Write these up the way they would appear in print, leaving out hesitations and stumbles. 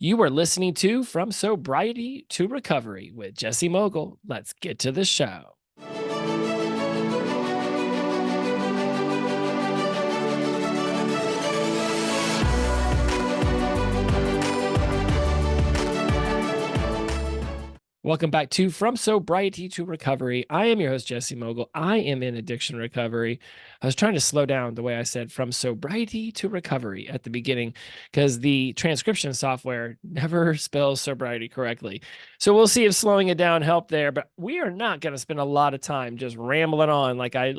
You are listening to From Sobriety to Recovery with Jesse Mogul. Let's get to the show. Welcome back to From Sobriety to Recovery. I am your host, Jesse Mogul. I am in addiction recovery. I was trying to slow down the way I said from sobriety to recovery at the beginning because the transcription software never spells sobriety correctly. So we'll see if slowing it down helped there, but we are not going to spend a lot of time just rambling on like I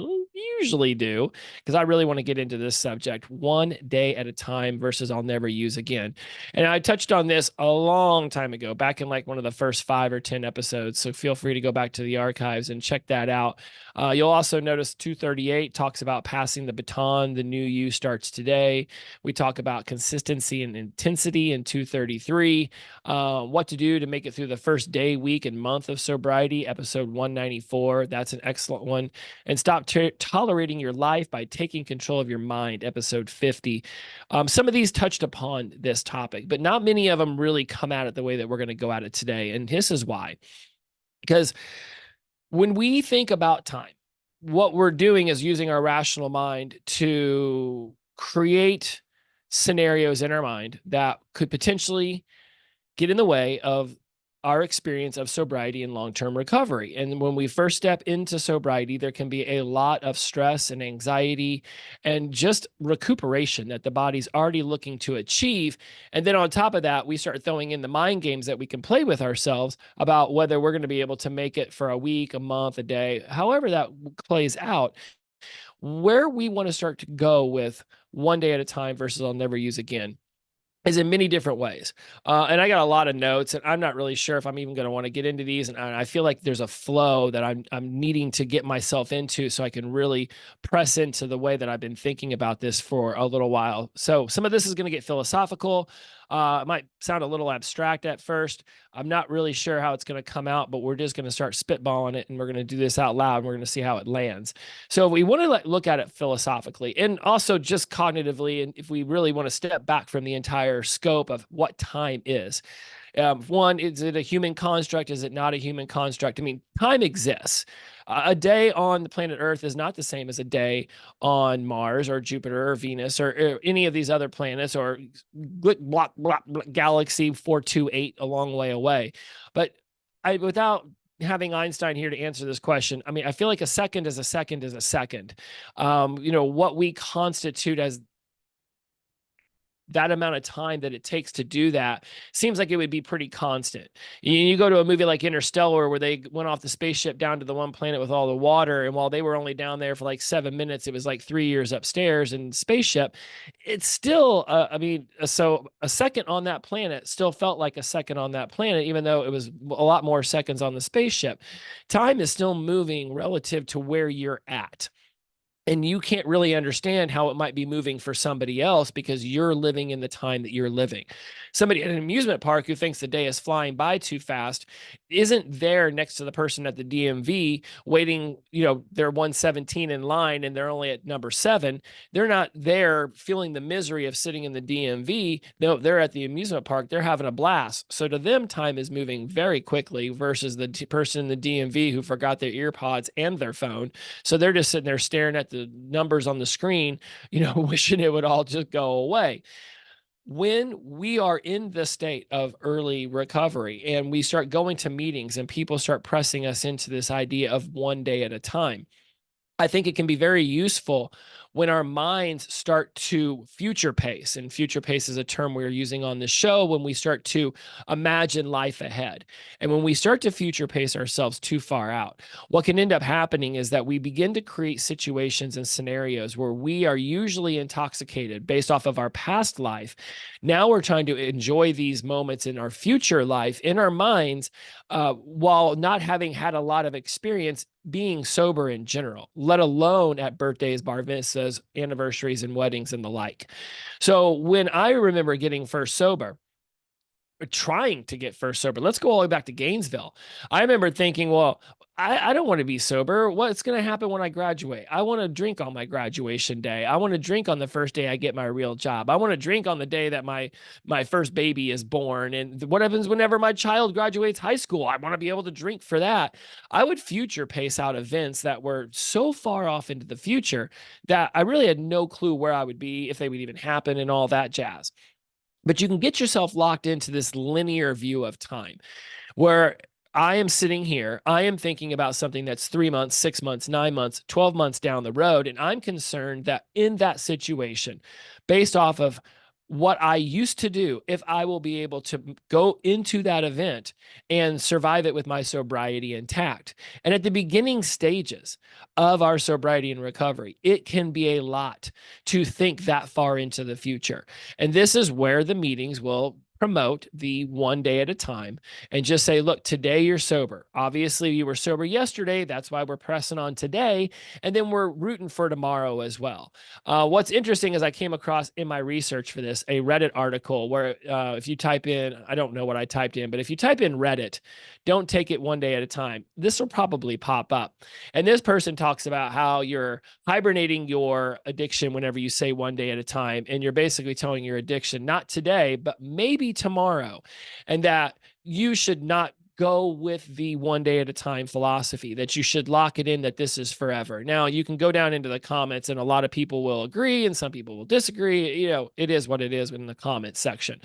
usually do because I really want to get into this subject one day at a time versus I'll never use again. And I touched on this a long time ago, back in like one of the first 5 or 10 episodes. So feel free to go back to the archives and check that out. You'll also notice 238 talks about passing the baton. The new you starts today. We talk about consistency and intensity in 233. What to do to make it through the first day, week, and month of sobriety, episode 194. That's an excellent one. And stop tolerating your life by taking control of your mind, episode 50. Some of these touched upon this topic, but not many of them really come at it the way that we're going to go at it today. And this is why. Because when we think about time, what we're doing is using our rational mind to create scenarios in our mind that could potentially get in the way of our experience of sobriety and long-term recovery. And when we first step into sobriety, there can be a lot of stress and anxiety and just recuperation that the body's already looking to achieve. And then on top of that, we start throwing in the mind games that we can play with ourselves about whether we're going to be able to make it for a week, a month, a day, however that plays out. Where we want to start to go with one day at a time versus I'll never use again is in many different ways. And I got a lot of notes, and I'm not really sure if I'm even going to want to get into these. And I feel like there's a flow that I'm needing to get myself into so I can really press into the way that I've been thinking about this for a little while. So some of this is going to get philosophical. It might sound a little abstract at first. I'm not really sure how it's going to come out, but we're just going to start spitballing it, and we're going to do this out loud, and we're going to see how it lands. So we want to look at it philosophically and also just cognitively, and if we really want to step back from the entire scope of what time is. One, is it a human construct? Is it not a human construct? I mean, time exists. A day on the planet Earth is not the same as a day on Mars or Jupiter or Venus or any of these other planets or galaxy 428 a long way away. But without having Einstein here to answer this question, I mean, I feel like a second is a second is a second. What we constitute as that amount of time that it takes to do that seems like it would be pretty constant. You go to a movie like Interstellar where they went off the spaceship down to the one planet with all the water, and while they were only down there for like 7 minutes, it was like 3 years upstairs in the spaceship. It's still, so a second on that planet still felt like a second on that planet, even though it was a lot more seconds on the spaceship. Time is still moving relative to where you're at. And you can't really understand how it might be moving for somebody else because you're living in the time that you're living. Somebody at an amusement park who thinks the day is flying by too fast isn't there next to the person at the DMV waiting, they're 117 in line and they're only at number 7. They're not there feeling the misery of sitting in the DMV. No, they're at the amusement park. They're having a blast. So to them, time is moving very quickly versus the person in the DMV who forgot their ear pods and their phone. So they're just sitting there staring at the numbers on the screen, wishing it would all just go away. When we are in the state of early recovery and we start going to meetings and people start pressing us into this idea of one day at a time, I think it can be very useful when our minds start to future pace. And future pace is a term we're using on the show when we start to imagine life ahead. And when we start to future pace ourselves too far out, what can end up happening is that we begin to create situations and scenarios where we are usually intoxicated based off of our past life. Now we're trying to enjoy these moments in our future life in our minds while not having had a lot of experience being sober in general, let alone at birthdays, bar mitzvahs, anniversaries, and weddings and the like. So when I remember getting first sober, trying to get first sober, let's go all the way back to Gainesville. I remember thinking, well, I don't want to be sober. What's going to happen when I graduate? I want to drink on my graduation day. I want to drink on the first day I get my real job. I want to drink on the day that my first baby is born. And what happens whenever my child graduates high school? I want to be able to drink for that. I would future pace out events that were so far off into the future that I really had no clue where I would be, if they would even happen, and all that jazz. But you can get yourself locked into this linear view of time where I am sitting here, I am thinking about something that's 3 months, 6 months, 9 months, 12 months down the road. And I'm concerned that in that situation, based off of what I used to do, if I will be able to go into that event and survive it with my sobriety intact. And at the beginning stages of our sobriety and recovery, it can be a lot to think that far into the future. And this is where the meetings will promote the one day at a time and just say, look, today you're sober. Obviously, you were sober yesterday. That's why we're pressing on today. And then we're rooting for tomorrow as well. What's interesting is I came across in my research for this a Reddit article where if you type in, I don't know what I typed in, but if you type in Reddit, don't take it one day at a time, this will probably pop up. And this person talks about how you're hibernating your addiction whenever you say one day at a time. And you're basically telling your addiction, not today, but maybe tomorrow. And that you should not go with the one day at a time philosophy, that you should lock it in, that this is forever. Now, you can go down into the comments and a lot of people will agree and some people will disagree. You know, it is what it is in the comments section.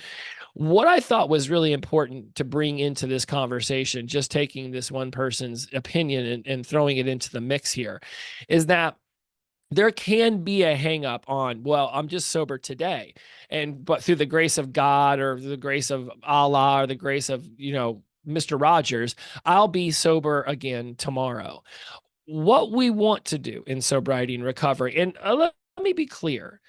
What I thought was really important to bring into this conversation, just taking this one person's opinion and throwing it into the mix here, is that there can be a hang up on, well, I'm just sober today. But through the grace of God or the grace of Allah or the grace of, Mr. Rogers, I'll be sober again tomorrow. What we want to do in sobriety and recovery, and let me be clear,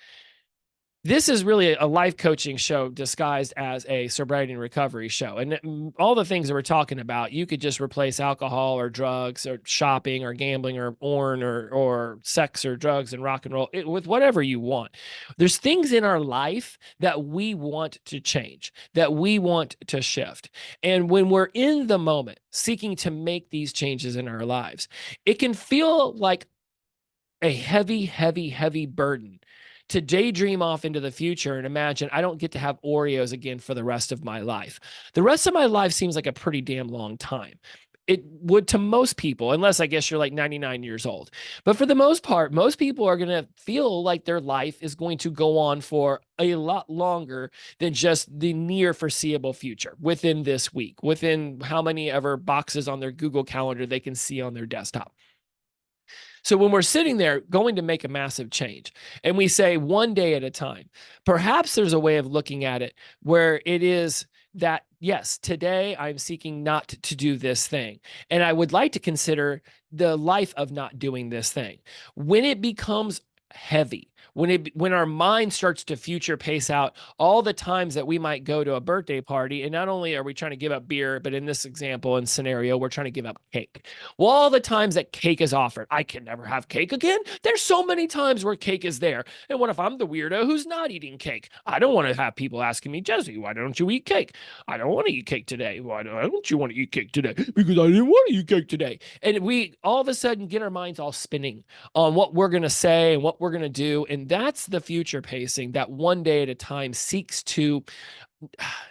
this is really a life coaching show disguised as a sobriety and recovery show. And all the things that we're talking about, you could just replace alcohol or drugs or shopping or gambling or porn or sex or drugs and rock and roll with whatever you want. There's things in our life that we want to change, that we want to shift. And when we're in the moment seeking to make these changes in our lives, it can feel like a heavy, heavy, heavy burden to daydream off into the future and imagine I don't get to have Oreos again for the rest of my life. The rest of my life seems like a pretty damn long time. It would to most people, unless I guess you're like 99 years old. But for the most part, most people are going to feel like their life is going to go on for a lot longer than just the near foreseeable future within this week, within how many ever boxes on their Google Calendar they can see on their desktop. So when we're sitting there going to make a massive change and we say one day at a time, perhaps there's a way of looking at it where it is that, yes, today I'm seeking not to do this thing. And I would like to consider the life of not doing this thing. When it becomes heavy, when our mind starts to future pace out all the times that we might go to a birthday party, and not only are we trying to give up beer, but in this example and scenario, we're trying to give up cake. Well, all the times that cake is offered, I can never have cake again. There's so many times where cake is there. And what if I'm the weirdo who's not eating cake? I don't want to have people asking me, Jesse, why don't you eat cake? I don't want to eat cake today. Why don't you want to eat cake today? Because I didn't want to eat cake today. And we all of a sudden get our minds all spinning on what we're going to say and what we're going to do. And that's the future pacing that one day at a time seeks to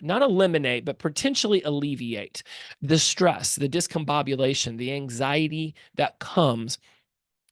not eliminate, but potentially alleviate the stress, the discombobulation, the anxiety that comes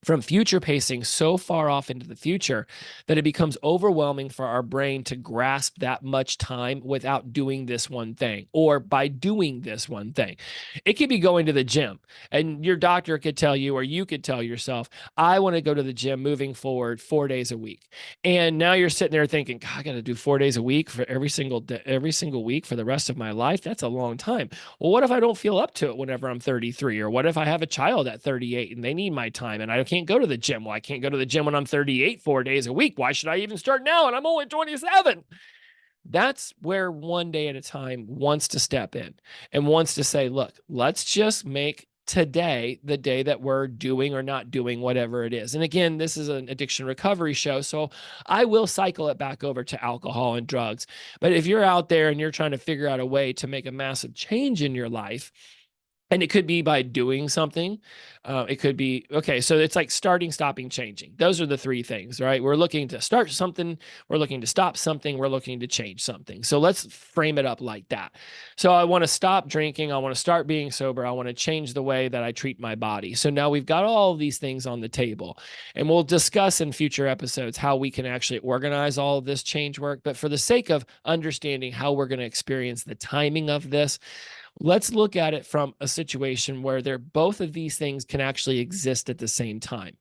from future pacing so far off into the future that it becomes overwhelming for our brain to grasp that much time without doing this one thing, or by doing this one thing. It could be going to the gym, and your doctor could tell you, or you could tell yourself, I want to go to the gym moving forward 4 days a week. And now you're sitting there thinking, God, I got to do 4 days a week for every single day, every single week for the rest of my life. That's a long time. Well, what if I don't feel up to it whenever I'm 33? Or what if I have a child at 38 and they need my time and I can't go to the gym? Well, I can't go to the gym when I'm 38, 4 days a week. Why should I even start now? And I'm only 27. That's where one day at a time wants to step in and wants to say, look, let's just make today the day that we're doing or not doing whatever it is. And again, this is an addiction recovery show, so I will cycle it back over to alcohol and drugs. But if you're out there and you're trying to figure out a way to make a massive change in your life, And it could be by doing something. It could be, okay, so it's like starting, stopping, changing. Those are the three things, right? We're looking to start something, we're looking to stop something, we're looking to change something. So let's frame it up like that. So I want to stop drinking, I want to start being sober, I want to change the way that I treat my body. So now we've got all of these things on the table, and we'll discuss in future episodes how we can actually organize all of this change work. But for the sake of understanding how we're going to experience the timing of this, let's look at it from a situation where both of these things can actually exist at the same time.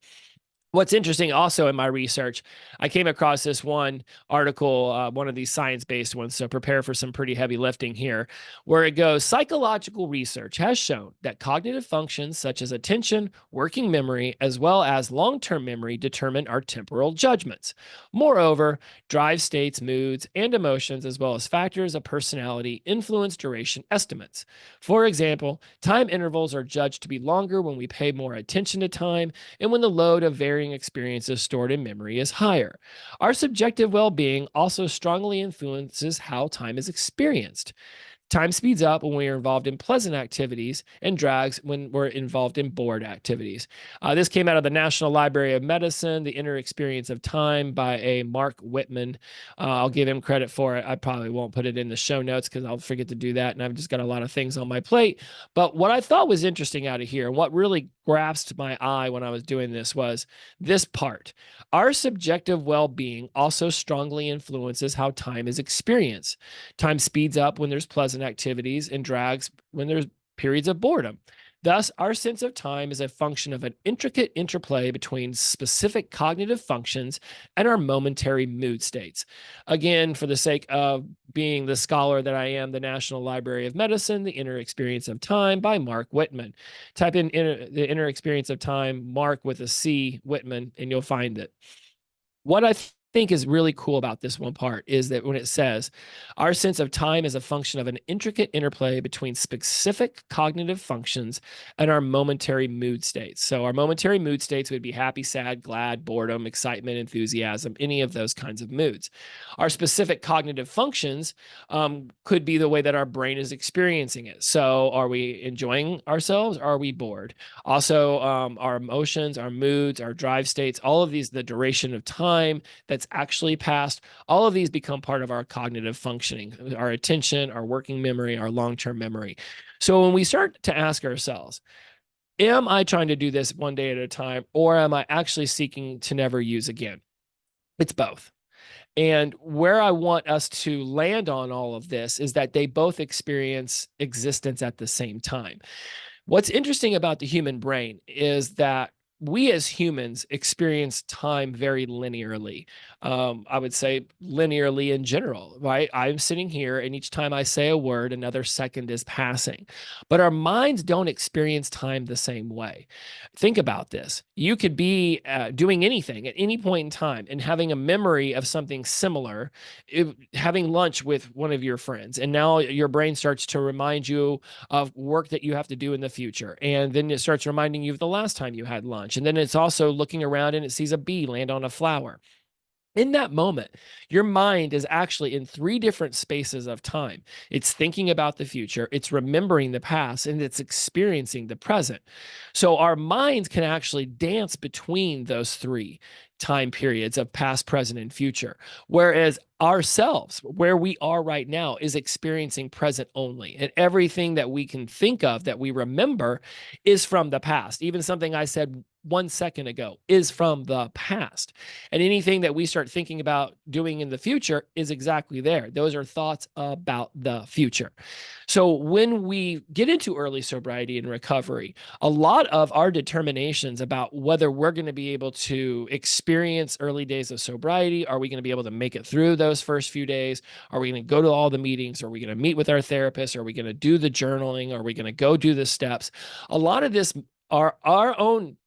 What's interesting also in my research, I came across this one article, one of these science-based ones, so prepare for some pretty heavy lifting here, where it goes, psychological research has shown that cognitive functions such as attention, working memory, as well as long-term memory determine our temporal judgments. Moreover, drive states, moods, and emotions, as well as factors of personality, influence duration estimates. For example, time intervals are judged to be longer when we pay more attention to time and when the load of varying experiences stored in memory is higher. Our subjective well being also strongly influences how time is experienced. Time speeds up when we are involved in pleasant activities and drags when we're involved in bored activities. This came out of the National Library of Medicine, The Inner Experience of Time by a Mark Whitman. I'll give him credit for it. I probably won't put it in the show notes because I'll forget to do that. And I've just got a lot of things on my plate. But what I thought was interesting out of here, and what really grasped my eye when I was doing this, was this part. Our subjective well being also strongly influences how time is experienced. Time speeds up when there's pleasant activities and drags when there's periods of boredom. Thus, our sense of time is a function of an intricate interplay between specific cognitive functions and our momentary mood states. Again, for the sake of being the scholar that I am, the National Library of Medicine, The Inner Experience of Time by Mark Whitman. Type in The Inner Experience of Time, Mark with a C, Whitman, and you'll find it. What I think is really cool about this one part is that when it says our sense of time is a function of an intricate interplay between specific cognitive functions and our momentary mood states. So our momentary mood states would be happy, sad, glad, boredom, excitement, enthusiasm, any of those kinds of moods. Our specific cognitive functions could be the way that our brain is experiencing it. So are we enjoying ourselves? Are we bored? Also, our emotions, our moods, our drive states, all of these, the duration of time that's actually passed, all of these become part of our cognitive functioning, our attention, our working memory, our long-term memory. So when we start to ask ourselves, am I trying to do this one day at a time, or am I actually seeking to never use again? It's both. And where I want us to land on all of this is that they both experience existence at the same time. What's interesting about the human brain is that we as humans experience time very linearly. I would say linearly in general, right? I'm sitting here, and each time I say a word, another second is passing. But our minds don't experience time the same way. Think about this. You could be doing anything at any point in time and having a memory of something similar, having lunch with one of your friends, and now your brain starts to remind you of work that you have to do in the future. And then it starts reminding you of the last time you had lunch. And then it's also looking around and it sees a bee land on a flower. In that moment, your mind is actually in three different spaces of time. It's thinking about the future, it's remembering the past, and it's experiencing the present. So our minds can actually dance between those three time periods of past, present, and future. Whereas ourselves, where we are right now, is experiencing present only. And everything that we can think of that we remember is from the past. Even something I said 1 second ago is from the past. And anything that we start thinking about doing in the future is exactly there. Those are thoughts about the future. So when we get into early sobriety and recovery, a lot of our determinations about whether we're going to be able to experience early days of sobriety, are we going to be able to make it through those first few days? Are we going to go to all the meetings? Are we going to meet with our therapist? Are we going to do the journaling? Are we going to go do the steps? A lot of this are our own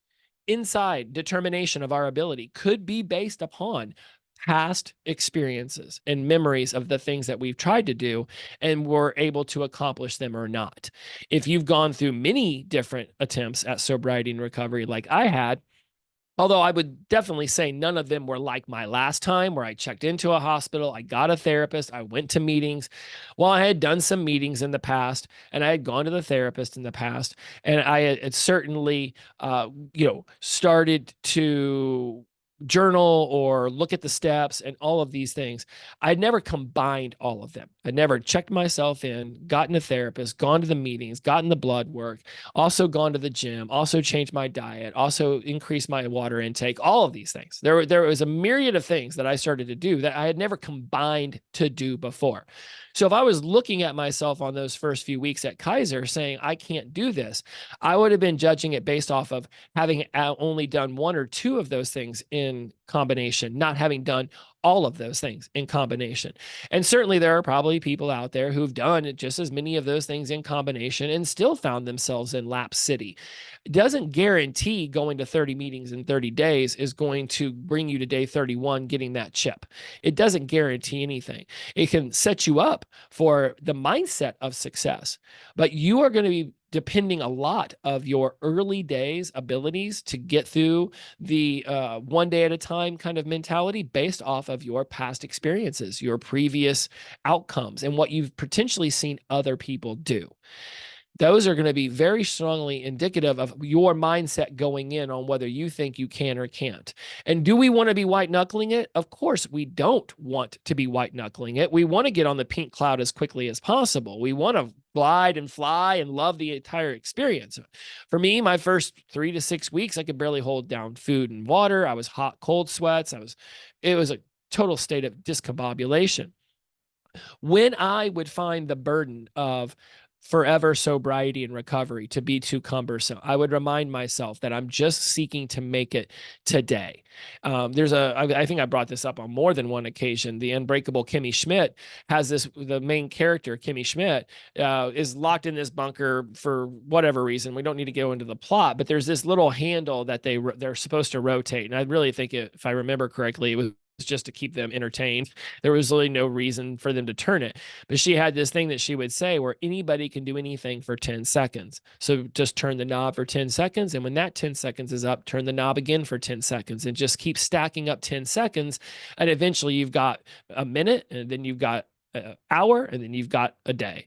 inside determination of our ability could be based upon past experiences and memories of the things that we've tried to do and were able to accomplish them or not. If you've gone through many different attempts at sobriety and recovery like I had, Although I would definitely say none of them were like my last time where I checked into a hospital, I got a therapist, I went to meetings. Well, I had done some meetings in the past and I had gone to the therapist in the past, and I had certainly, started to journal or look at the steps and all of these things. I'd never combined all of them. I'd never checked myself in, gotten a therapist, gone to the meetings, gotten the blood work, also gone to the gym, also changed my diet, also increased my water intake, all of these things. There was a myriad of things that I started to do that I had never combined to do before. So if I was looking at myself on those first few weeks at Kaiser saying, I can't do this, I would have been judging it based off of having only done one or two of those things in combination, not having done all of those things in combination. And certainly there are probably people out there who've done just as many of those things in combination and still found themselves in lapse city. It doesn't guarantee going to 30 meetings in 30 days is going to bring you to day 31 getting that chip. It doesn't guarantee anything. It can set you up for the mindset of success, but you are going to be depending a lot of your early days abilities to get through the one day at a time kind of mentality based off of your past experiences, your previous outcomes, and what you've potentially seen other people do. Those are going to be very strongly indicative of your mindset going in on whether you think you can or can't. And do we want to be white knuckling it? Of course, we don't want to be white knuckling it. We want to get on the pink cloud as quickly as possible. We want to glide and fly and love the entire experience. For me, my first 3 to 6 weeks, I could barely hold down food and water. I was hot, cold sweats. It was a total state of discombobulation. When I would find the burden of forever sobriety and recovery to be too cumbersome, I would remind myself that I'm just seeking to make it today. I think I brought this up on more than one occasion. The Unbreakable Kimmy Schmidt has the main character, Kimmy Schmidt, is locked in this bunker for whatever reason. We don't need to go into the plot, but there's this little handle that they're supposed to rotate. And I really think, if I remember correctly, it was just to keep them entertained. There was really no reason for them to turn it. But she had this thing that she would say where anybody can do anything for 10 seconds. So just turn the knob for 10 seconds. And when that 10 seconds is up, turn the knob again for 10 seconds and just keep stacking up 10 seconds. And eventually you've got a minute, and then you've got an hour, and then you've got a day.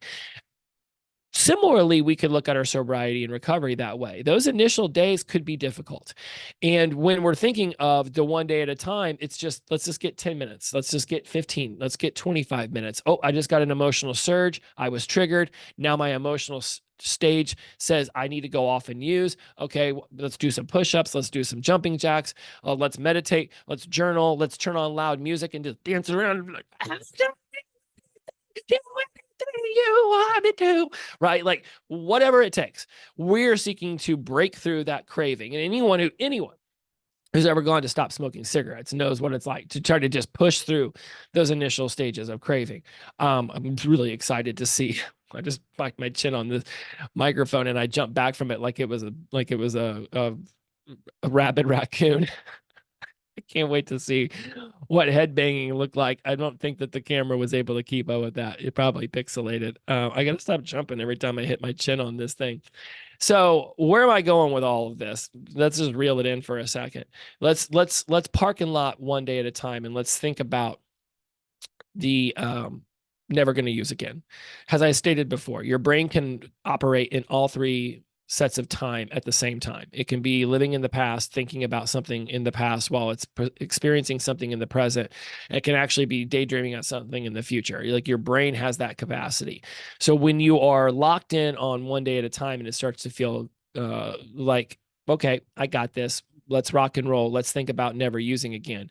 Similarly, we could look at our sobriety and recovery that way. Those initial days could be difficult. And when we're thinking of the one day at a time, it's just, let's just get 10 minutes. Let's just get 15. Let's get 25 minutes. Oh, I just got an emotional surge. I was triggered. Now my emotional stage says I need to go off and use. Okay, let's do some push-ups. Let's do some jumping jacks. Let's meditate. Let's journal. Let's turn on loud music and just dance around. You want me to, right? Like whatever it takes. We're seeking to break through that craving. And anyone who's ever gone to stop smoking cigarettes knows what it's like to try to just push through those initial stages of craving. I'm really excited to see. I just whacked my chin on the microphone and I jumped back from it like it was a rabid raccoon. I can't wait to see what headbanging looked like. I don't think that the camera was able to keep up with that. It probably pixelated. I got to stop jumping every time I hit my chin on this thing. So where am I going with all of this? Let's just reel it in for a second. Let's park and lot one day at a time, and let's think about the never going to use again. As I stated before, your brain can operate in all three sets of time at the same time. It can be living in the past, thinking about something in the past while it's experiencing something in the present. It can actually be daydreaming at something in the future. Like your brain has that capacity. So when you are locked in on one day at a time and it starts to feel like, okay, I got this. Let's rock and roll. Let's think about never using again.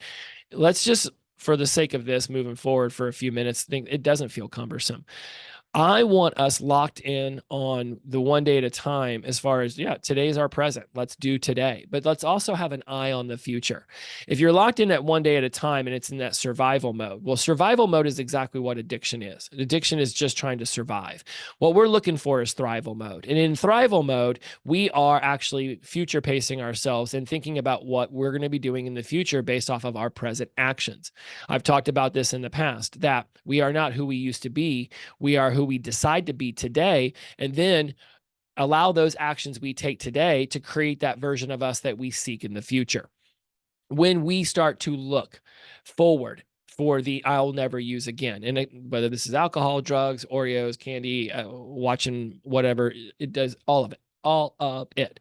Let's just, for the sake of this, moving forward for a few minutes, think it doesn't feel cumbersome. I want us locked in on the one day at a time as far as, yeah, today's our present. Let's do today. But let's also have an eye on the future. If you're locked in at one day at a time and it's in that survival mode, well, survival mode is exactly what addiction is. Addiction is just trying to survive. What we're looking for is thrival mode. And in thrival mode, we are actually future pacing ourselves and thinking about what we're going to be doing in the future based off of our present actions. I've talked about this in the past, that we are not who we used to be. We are who we decide to be today, and then allow those actions we take today to create that version of us that we seek in the future. when we start to look forward for the I'll never use again. And whether this is alcohol, drugs, Oreos, candy, watching whatever, it does all of it.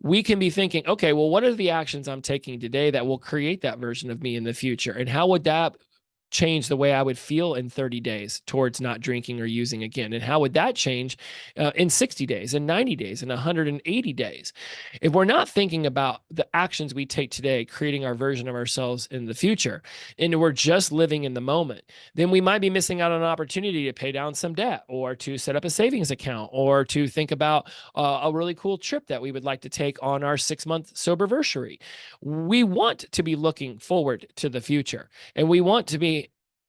We can be thinking, okay, well, what are the actions I'm taking today that will create that version of me in the future? And how would that change the way I would feel in 30 days towards not drinking or using again? And how would that change in 60 days, in 90 days, in 180 days? If we're not thinking about the actions we take today, creating our version of ourselves in the future, and we're just living in the moment, then we might be missing out on an opportunity to pay down some debt or to set up a savings account or to think about a really cool trip that we would like to take on our 6-month soberversary. We want to be looking forward to the future, and we want to be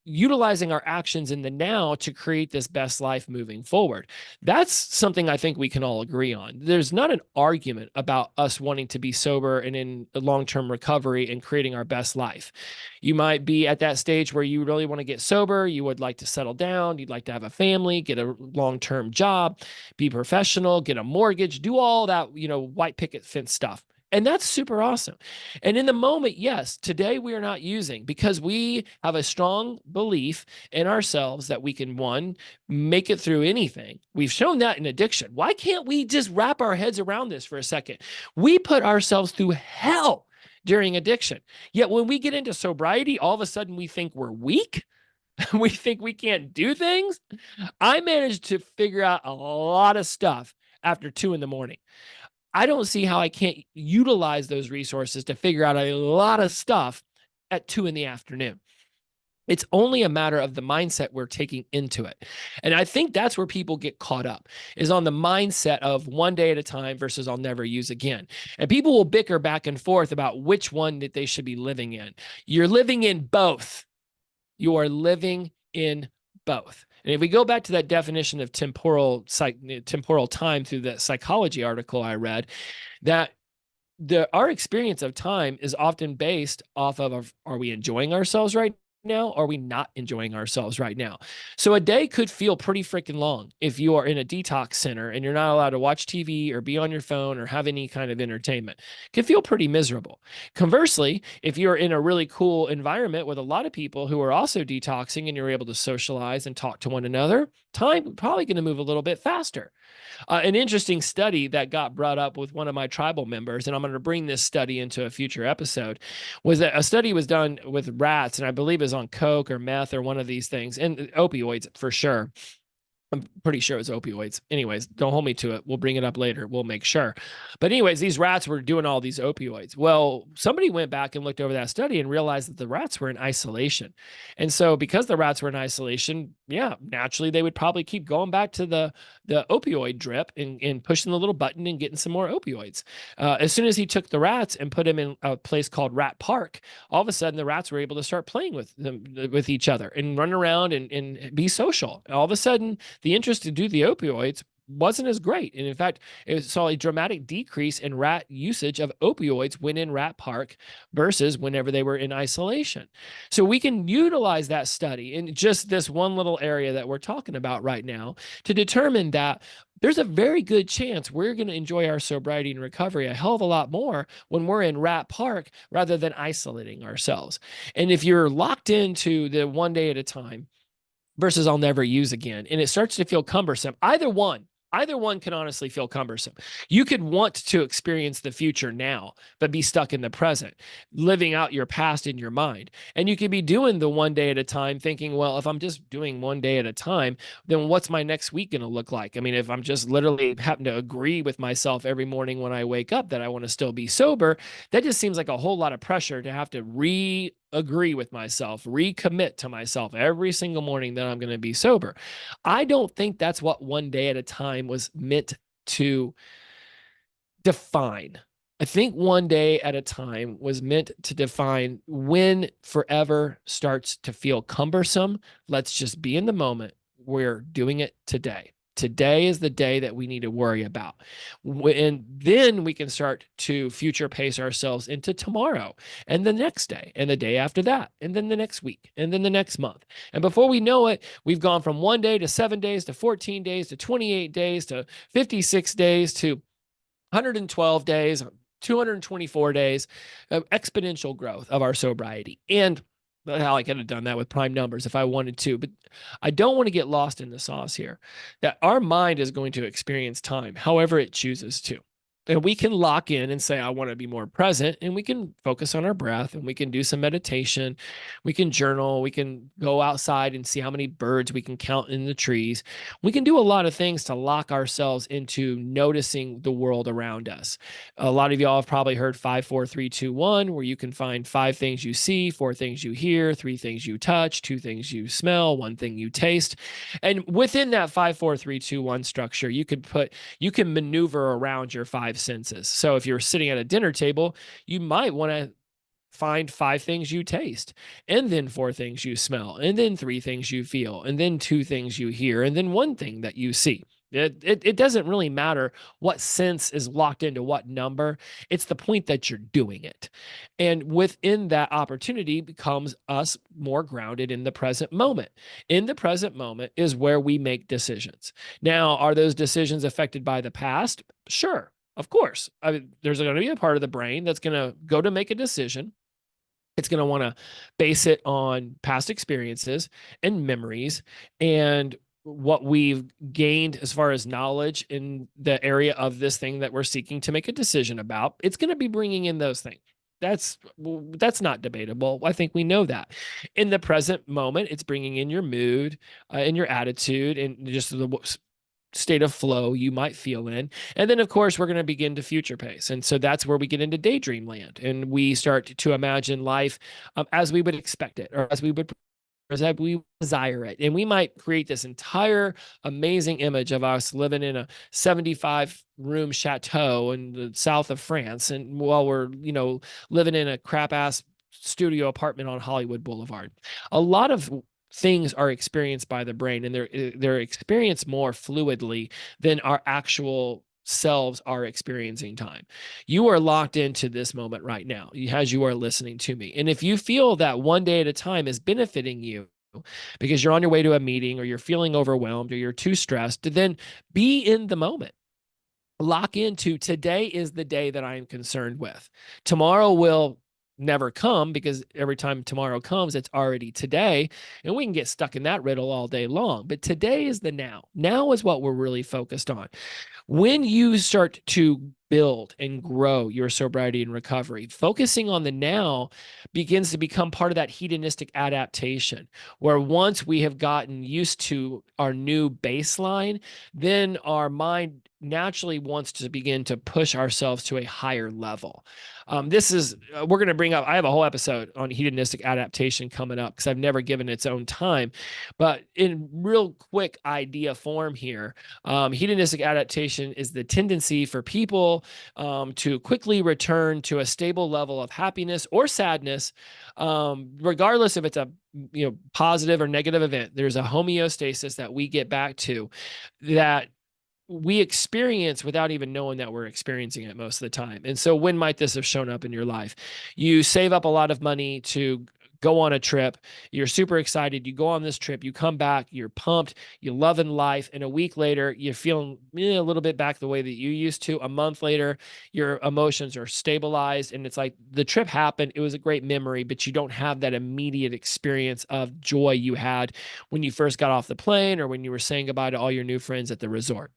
utilizing our actions in the now to create this best life moving forward. That's something I think we can all agree on. There's not an argument about us wanting to be sober and in long-term recovery and creating our best life. You might be at that stage where you really want to get sober, you would like to settle down, you'd like to have a family, get a long-term job, be professional, get a mortgage, do all that, white picket fence stuff. And that's super awesome. And in the moment, yes, today we are not using because we have a strong belief in ourselves that we can, one, make it through anything. We've shown that in addiction. Why can't we just wrap our heads around this for a second? We put ourselves through hell during addiction. Yet when we get into sobriety, all of a sudden we think we're weak. We think we can't do things. I managed to figure out a lot of stuff after 2 a.m. I don't see how I can't utilize those resources to figure out a lot of stuff at 2 p.m. It's only a matter of the mindset we're taking into it. And I think that's where people get caught up, is on the mindset of one day at a time versus I'll never use again. And people will bicker back and forth about which one that they should be living in. You're living in both. You are living in both. And if we go back to that definition of temporal time through the psychology article I read, that our experience of time is often based off of, are we enjoying ourselves right now? Are we not enjoying ourselves right now? So a day could feel pretty freaking long if you are in a detox center and you're not allowed to watch TV or be on your phone or have any kind of entertainment. It can feel pretty miserable. Conversely, if you're in a really cool environment with a lot of people who are also detoxing and you're able to socialize and talk to one another, time probably going to move a little bit faster. An interesting study that got brought up with one of my tribal members, and I'm going to bring this study into a future episode, was that a study was done with rats, and I believe it was on coke or meth or one of these things, and opioids for sure. I'm pretty sure it's opioids. Anyways, don't hold me to it. We'll bring it up later. We'll make sure. But anyways, these rats were doing all these opioids. Well, somebody went back and looked over that study and realized that the rats were in isolation. And so because the rats were in isolation, yeah, naturally they would probably keep going back to the opioid drip and pushing the little button and getting some more opioids. As soon as he took the rats and put them in a place called Rat Park, all of a sudden the rats were able to start playing with each other and run around and be social. All of a sudden, the interest to do the opioids wasn't as great. And in fact, it saw a dramatic decrease in rat usage of opioids when in Rat Park versus whenever they were in isolation. So we can utilize that study in just this one little area that we're talking about right now to determine that there's a very good chance we're going to enjoy our sobriety and recovery a hell of a lot more when we're in Rat Park rather than isolating ourselves. And if you're locked into the one day at a time versus I'll never use again, and it starts to feel cumbersome, either one can honestly feel cumbersome. You could want to experience the future now, but be stuck in the present, living out your past in your mind. And you could be doing the one day at a time thinking, well, if I'm just doing one day at a time, then what's my next week going to look like? I mean, if I'm just literally happen to agree with myself every morning when I wake up that I want to still be sober, that just seems like a whole lot of pressure to have to agree with myself, recommit to myself every single morning that I'm going to be sober. I don't think that's what one day at a time was meant to define. I think one day at a time was meant to define when forever starts to feel cumbersome. Let's just be in the moment. We're doing it today. Today is the day that we need to worry about. And then we can start to future pace ourselves into tomorrow and the next day and the day after that, and then the next week and then the next month. And before we know it, we've gone from 1 day to 7 days to 14 days to 28 days to 56 days to 112 days, 224 days of exponential growth of our sobriety. And hell, I could have done that with prime numbers if I wanted to, but I don't want to get lost in the sauce here. That our mind is going to experience time however it chooses to. And we can lock in and say, I want to be more present, and we can focus on our breath, and we can do some meditation. We can journal. We can go outside and see how many birds we can count in the trees. We can do a lot of things to lock ourselves into noticing the world around us. A lot of y'all have probably heard 5, 4, 3, 2, 1, where you can find 5 things you see, 4 things you hear, 3 things you touch, 2 things you smell, 1 thing you taste. And within that 5, 4, 3, 2, 1 structure, you can maneuver around your 5 senses. So if you're sitting at a dinner table, you might want to find 5 things you taste, and then 4 things you smell, and then 3 things you feel, and then 2 things you hear, and then 1 thing that you see. It doesn't really matter what sense is locked into what number. It's the point that you're doing it. And within that opportunity becomes us more grounded in the present moment. In the present moment is where we make decisions. Now, are those decisions affected by the past? Sure, of course. I mean, there's going to be a part of the brain that's going to go to make a decision. It's going to want to base it on past experiences and memories and what we've gained as far as knowledge in the area of this thing that we're seeking to make a decision about. It's going to be bringing in those things. That's not debatable. I think we know that. In the present moment, it's bringing in your mood and your attitude and just the state of flow you might feel in. And then, of course, we're going to begin to future pace. And so that's where we get into daydream land, and we start to imagine life as we would expect it, or as we desire it. And we might create this entire amazing image of us living in a 75-room chateau in the south of France, and while we're, living in a crap ass studio apartment on Hollywood Boulevard. A lot of things are experienced by the brain, and they're experienced more fluidly than our actual selves are experiencing time. You are locked into this moment right now as you are listening to me. And if you feel that one day at a time is benefiting you because you're on your way to a meeting, or you're feeling overwhelmed, or you're too stressed, then be in the moment. Lock into today is the day that I am concerned with. Tomorrow will never come, because every time tomorrow comes, it's already today. And we can get stuck in that riddle all day long. But today is the now. Now is what we're really focused on. When you start to build and grow your sobriety and recovery, focusing on the now begins to become part of that hedonistic adaptation, where once we have gotten used to our new baseline, then our mind naturally wants to begin to push ourselves to a higher level. We're going to bring up, I have a whole episode on hedonistic adaptation coming up, because I've never given its own time, but in real quick idea form here, hedonistic adaptation is the tendency for people to quickly return to a stable level of happiness or sadness, regardless if it's a positive or negative event. There's a homeostasis that we get back to, that we experience without even knowing that we're experiencing it most of the time. And so when might this have shown up in your life? You save up a lot of money to go on a trip. You're super excited. You go on this trip, you come back, you're pumped, you're loving life. And a week later, you're feeling a little bit back the way that you used to. A month later, your emotions are stabilized. And it's like the trip happened. It was a great memory, but you don't have that immediate experience of joy you had when you first got off the plane, or when you were saying goodbye to all your new friends at the resort.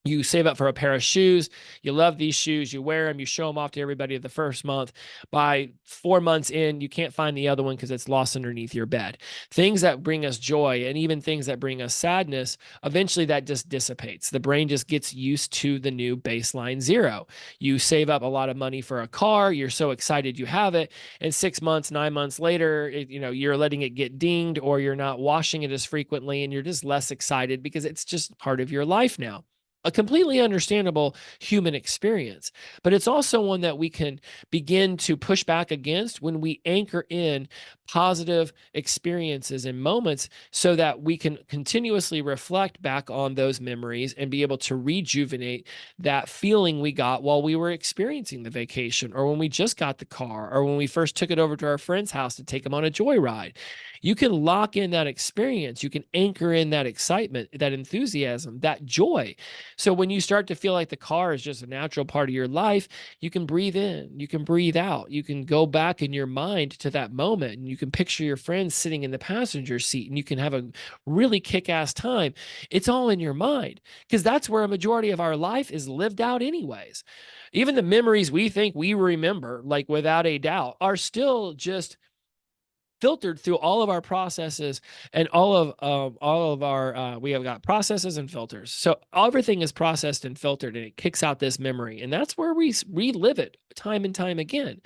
You save up for a pair of shoes. You love these shoes. You wear them. You show them off to everybody the first month. By 4 months in, you can't find the other one because it's lost underneath your bed. Things that bring us joy, and even things that bring us sadness, eventually that just dissipates. The brain just gets used to the new baseline zero. You save up a lot of money for a car. You're so excited you have it. And 6 months, 9 months later, you're letting it get dinged, or you're not washing it as frequently, and you're just less excited because it's just part of your life now. A completely understandable human experience, but it's also one that we can begin to push back against when we anchor in positive experiences and moments, so that we can continuously reflect back on those memories and be able to rejuvenate that feeling we got while we were experiencing the vacation, or when we just got the car, or when we first took it over to our friend's house to take them on a joyride. You can lock in that experience. You can anchor in that excitement, that enthusiasm, that joy. So when you start to feel like the car is just a natural part of your life, you can breathe in, you can breathe out, you can go back in your mind to that moment, and you can picture your friends sitting in the passenger seat, and you can have a really kick-ass time. It's all in your mind, because that's where a majority of our life is lived out anyways. Even the memories we think we remember, like without a doubt, are still just filtered through all of our processes, and all of our we have got processes and filters. So everything is processed and filtered, and it kicks out this memory, and that's where we relive it time and time again.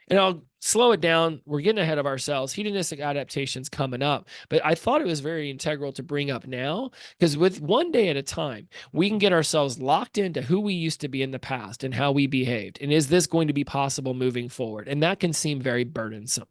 And I'll slow it down. We're getting ahead of ourselves. Hedonistic adaptations coming up. But I thought it was very integral to bring up now, because with one day at a time, we can get ourselves locked into who we used to be in the past and how we behaved. And is this going to be possible moving forward? And that can seem very burdensome.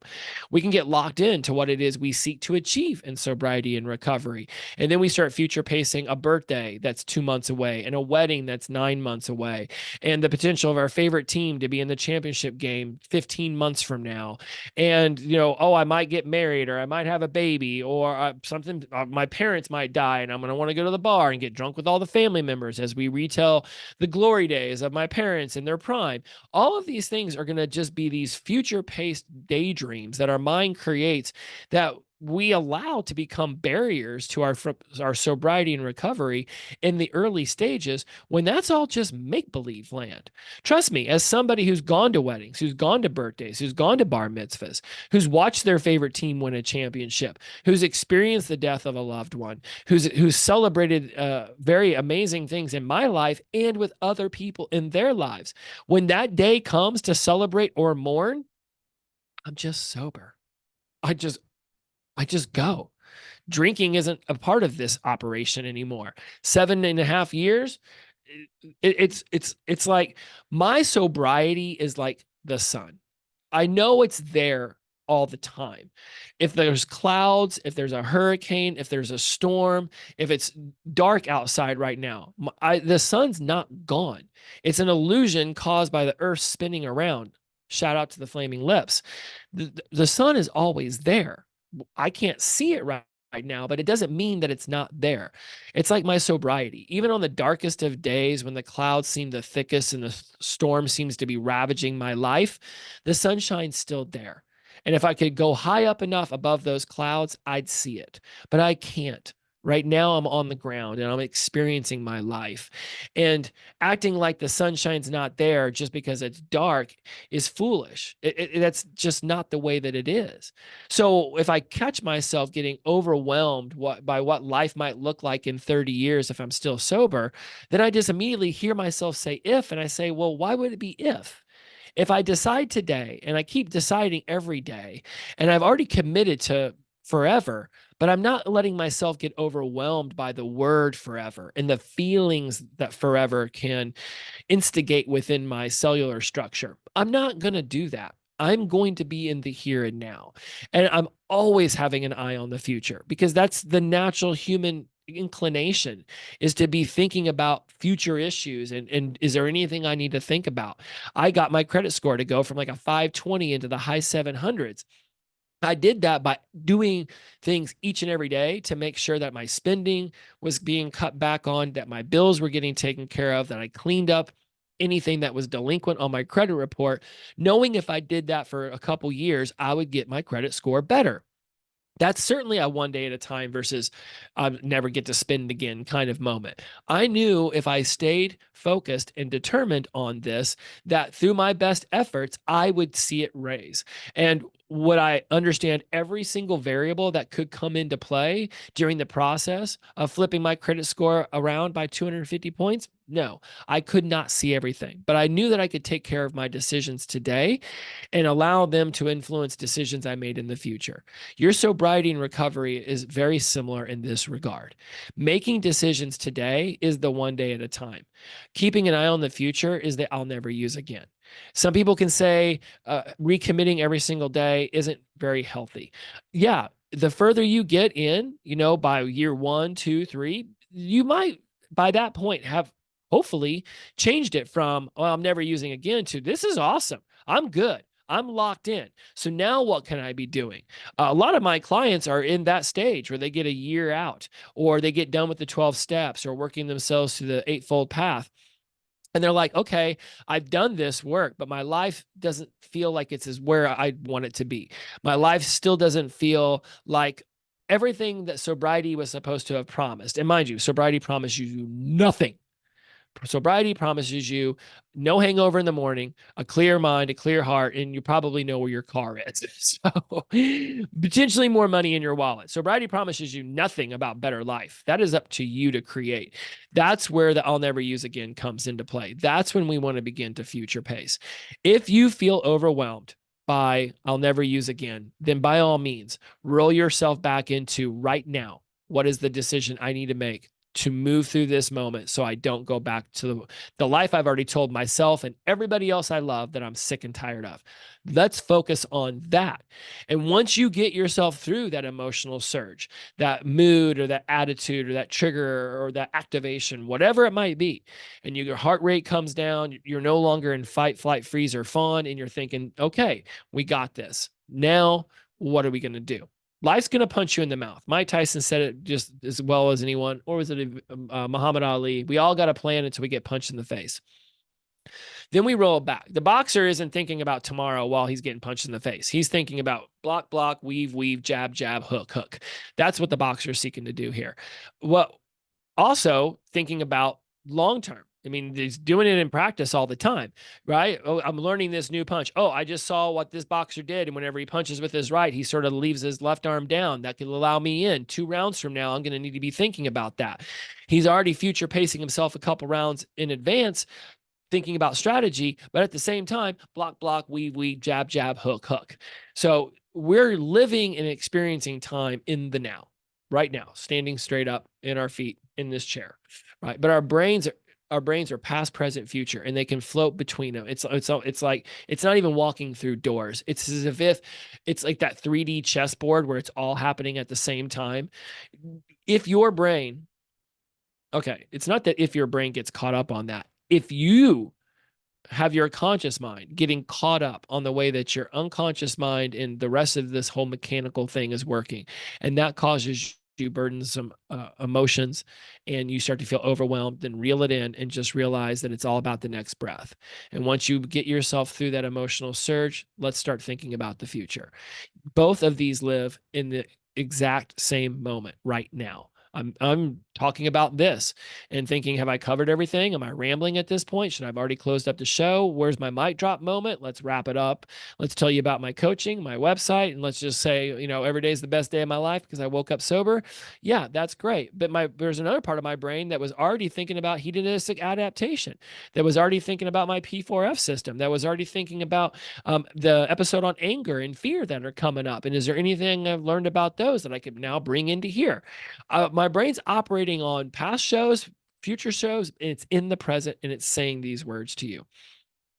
We can get locked into what it is we seek to achieve in sobriety and recovery. And then we start future pacing a birthday that's 2 months away, and a wedding that's 9 months away, and the potential of our favorite team to be in the championship game 15 months from now. And, oh, I might get married, or I might have a baby, or something, my parents might die, and I'm going to want to go to the bar and get drunk with all the family members as we retell the glory days of my parents in their prime. All of these things are going to just be these future paced daydreams that our mind creates, that we allow to become barriers to our sobriety and recovery in the early stages, when that's all just make-believe land. Trust me, as somebody who's gone to weddings, who's gone to birthdays, who's gone to bar mitzvahs, who's watched their favorite team win a championship, who's experienced the death of a loved one, who's celebrated very amazing things in my life and with other people in their lives, when that day comes to celebrate or mourn, I'm just sober. I just go. Drinking isn't a part of this operation anymore. 7.5 years, it's like my sobriety is like the sun. I know it's there all the time. If there's clouds, if there's a hurricane, if there's a storm, if it's dark outside right now, the sun's not gone. It's an illusion caused by the earth spinning around. Shout out to the Flaming Lips. The sun is always there. I can't see it right now, but it doesn't mean that it's not there. It's like my sobriety. Even on the darkest of days, when the clouds seem the thickest and the storm seems to be ravaging my life, the sunshine's still there. And if I could go high up enough above those clouds, I'd see it. But I can't. Right now, I'm on the ground and I'm experiencing my life. And acting like the sunshine's not there just because it's dark is foolish. That's just not the way that it is. So if I catch myself getting overwhelmed by what life might look like in 30 years if I'm still sober, then I just immediately hear myself say if, and I say, well, why would it be if? If I decide today, and I keep deciding every day, and I've already committed to forever, but I'm not letting myself get overwhelmed by the word forever and the feelings that forever can instigate within my cellular structure. I'm not going to do that. I'm going to be in the here and now. And I'm always having an eye on the future, because that's the natural human inclination, is to be thinking about future issues. And is there anything I need to think about? I got my credit score to go from like a 520 into the high 700s. I did that by doing things each and every day to make sure that my spending was being cut back on, that my bills were getting taken care of, that I cleaned up anything that was delinquent on my credit report, knowing if I did that for a couple years, I would get my credit score better. That's certainly a one day at a time versus never get to spend again kind of moment. I knew if I stayed focused and determined on this, that through my best efforts, I would see it raise. And would I understand every single variable that could come into play during the process of flipping my credit score around by 250 points? No, I could not see everything, but I knew that I could take care of my decisions today and allow them to influence decisions I made in the future. Your sobriety and recovery is very similar in this regard. Making decisions today is the one day at a time. Keeping an eye on the future is that I'll never use again. Some people can say recommitting every single day isn't very healthy. Yeah, the further you get in, by year 1, 2, 3, you might by that point have hopefully changed it from, well, I'm never using again, to this is awesome. I'm good. I'm locked in. So now what can I be doing? A lot of my clients are in that stage where they get a year out, or they get done with the 12 steps, or working themselves through the eightfold path. And they're like, okay, I've done this work, but my life doesn't feel like it's as where I want it to be. My life still doesn't feel like everything that sobriety was supposed to have promised. And mind you, sobriety promised you nothing. Sobriety promises you no hangover in the morning, a clear mind, a clear heart, and you probably know where your car is. So potentially more money in your wallet. Sobriety promises you nothing about better life. That is up to you to create. That's where the I'll never use again comes into play. That's when we want to begin to future pace. If you feel overwhelmed by I'll never use again, then by all means, roll yourself back into right now. What is the decision I need to make to move through this moment so I don't go back to the life I've already told myself and everybody else I love that I'm sick and tired of? Let's focus on that. And once you get yourself through that emotional surge, that mood or that attitude or that trigger or that activation, whatever it might be, and your heart rate comes down, you're no longer in fight, flight, freeze, or fawn, and you're thinking, okay, we got this. Now, what are we going to do? Life's going to punch you in the mouth. Mike Tyson said it just as well as anyone, or was it Muhammad Ali? We all got a plan until we get punched in the face. Then we roll back. The boxer isn't thinking about tomorrow while he's getting punched in the face. He's thinking about block, block, weave, weave, jab, jab, hook, hook. That's what the boxer is seeking to do here. Well, also thinking about long term. I mean, he's doing it in practice all the time, right? Oh, I'm learning this new punch. Oh, I just saw what this boxer did. And whenever he punches with his right, he sort of leaves his left arm down. That could allow me in 2 rounds from now. I'm going to need to be thinking about that. He's already future pacing himself a couple rounds in advance, thinking about strategy, but at the same time, block, block, weave, weave, jab, jab, hook, hook. So we're living and experiencing time in the now, right now, standing straight up in our feet in this chair, right? But our brains are past, present, future, and they can float between them. It's like it's not even walking through doors. It's as if it's like that 3D chessboard where it's all happening at the same time. If your brain, okay, it's not that if your brain gets caught up on that. If you have your conscious mind getting caught up on the way that your unconscious mind and the rest of this whole mechanical thing is working, and that causes you burdensome emotions, and you start to feel overwhelmed, then reel it in and just realize that it's all about the next breath. And once you get yourself through that emotional surge, let's start thinking about the future. Both of these live in the exact same moment right now. I'm talking about this and thinking, have I covered everything? Am I rambling at this point? Should I have already closed up the show? Where's my mic drop moment? Let's wrap it up. Let's tell you about my coaching, my website, and let's just say, every day is the best day of my life because I woke up sober. Yeah, that's great. But there's another part of my brain that was already thinking about hedonistic adaptation, that was already thinking about my P4F system, that was already thinking about the episode on anger and fear that are coming up. And is there anything I've learned about those that I could now bring into here? My brain's operating on past shows, future shows, and it's in the present, and it's saying these words to you.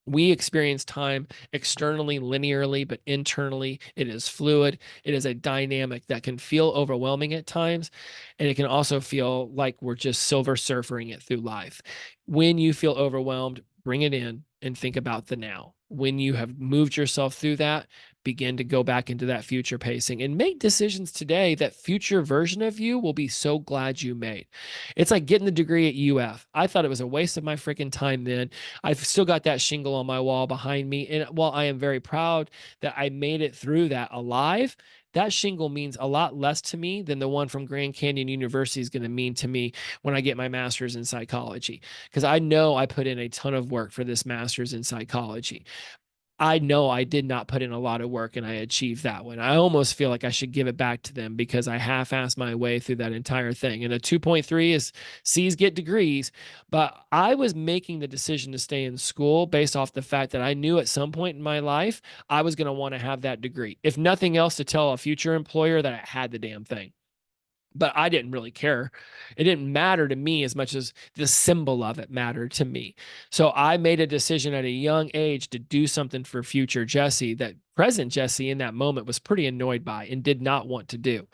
We experience time externally, linearly, but internally, it is fluid. It is a dynamic that can feel overwhelming at times, and it can also feel like we're just silver surfing it through life. When you feel overwhelmed, bring it in and think about the now. When you have moved yourself through that, begin to go back into that future pacing and make decisions today that future version of you will be so glad you made. It's like getting the degree at UF. I thought it was a waste of my freaking time then. I've still got that shingle on my wall behind me. And while I am very proud that I made it through that alive, that shingle means a lot less to me than the one from Grand Canyon University is going to mean to me when I get my master's in psychology. Because I know I put in a ton of work for this master's in psychology. I know I did not put in a lot of work and I achieved that one. I almost feel like I should give it back to them because I half-assed my way through that entire thing. And a 2.3 is C's get degrees, but I was making the decision to stay in school based off the fact that I knew at some point in my life, I was going to want to have that degree. If nothing else, to tell a future employer that I had the damn thing. But I didn't really care. It didn't matter to me as much as the symbol of it mattered to me. So I made a decision at a young age to do something for future Jesse that present Jesse in that moment was pretty annoyed by and did not want to do.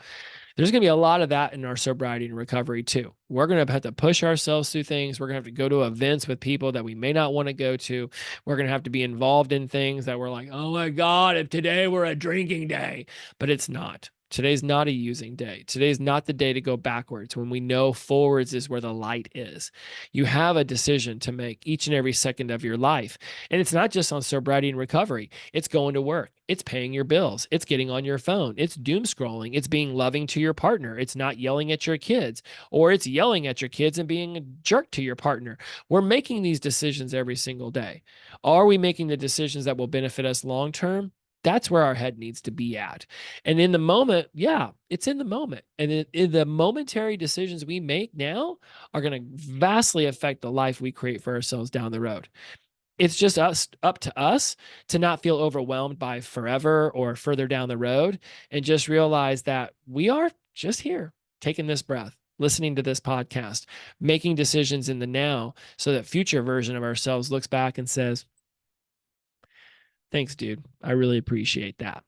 There's going to be a lot of that in our sobriety and recovery too. We're going to have to push ourselves through things. We're going to have to go to events with people that we may not want to go to. We're going to have to be involved in things that we're like, oh my God, if today were a drinking day, but it's not. Today's not a using day. Today's not the day to go backwards when we know forwards is where the light is. You have a decision to make each and every second of your life. And it's not just on sobriety and recovery, it's going to work, it's paying your bills, it's getting on your phone, it's doom scrolling, it's being loving to your partner, it's not yelling at your kids, or it's yelling at your kids and being a jerk to your partner. We're making these decisions every single day. Are we making the decisions that will benefit us long term? That's where our head needs to be at. And in the moment, yeah, it's in the moment. And in the momentary decisions we make now are going to vastly affect the life we create for ourselves down the road. It's just up to us to not feel overwhelmed by forever or further down the road, and just realize that we are just here taking this breath, listening to this podcast, making decisions in the now, so that future version of ourselves looks back and says, thanks, dude. I really appreciate that.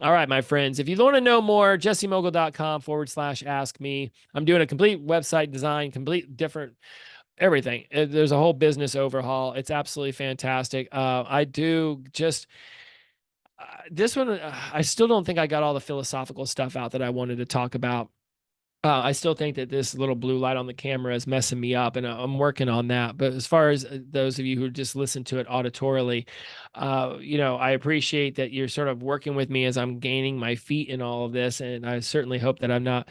All right, my friends, if you want to know more, jessemogul.com/ask me. I'm doing a complete website design, complete different everything. There's a whole business overhaul. It's absolutely fantastic. I do just this one. I still don't think I got all the philosophical stuff out that I wanted to talk about. I still think that this little blue light on the camera is messing me up, and I'm working on that. But as far as those of you who just listen to it auditorily, I appreciate that you're sort of working with me as I'm gaining my feet in all of this. And I certainly hope that I'm not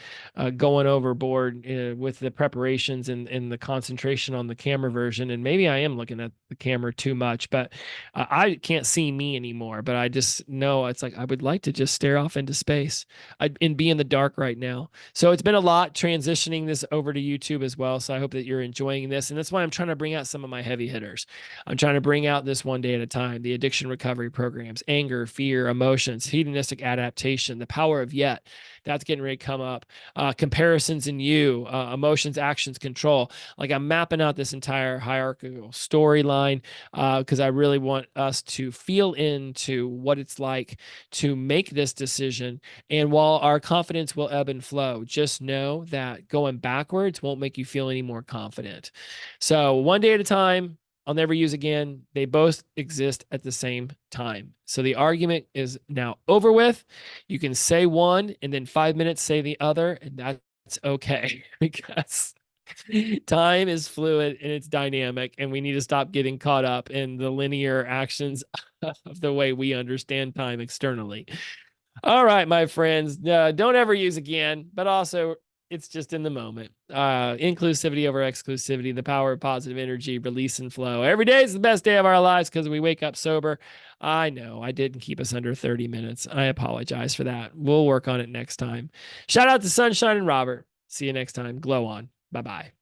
going overboard with the preparations and the concentration on the camera version. And maybe I am looking at the camera too much, but I can't see me anymore. But I just know it's like I would like to just stare off into space and be in the dark right now. So it's been a lot transitioning this over to YouTube as well. So I hope that you're enjoying this. And that's why I'm trying to bring out some of my heavy hitters. I'm trying to bring out this one day at a time, the addiction recovery programs, anger, fear, emotions, hedonistic adaptation, the power of yet. That's getting ready to come up. Comparisons in you, emotions, actions, control. Like I'm mapping out this entire hierarchical storyline because I really want us to feel into what it's like to make this decision. And while our confidence will ebb and flow, just know that going backwards won't make you feel any more confident. So one day at a time, I'll never use again. They both exist at the same time. So the argument is now over with. You can say one and then 5 minutes say the other, and that's okay because time is fluid and it's dynamic, and we need to stop getting caught up in the linear actions of the way we understand time externally. All right, my friends, don't ever use again, but also it's just in the moment. Inclusivity over exclusivity, the power of positive energy, release and flow. Every day is the best day of our lives because we wake up sober. I know I didn't keep us under 30 minutes. I apologize for that. We'll work on it next time. Shout out to Sunshine and Robert. See you next time. Glow on. Bye-bye.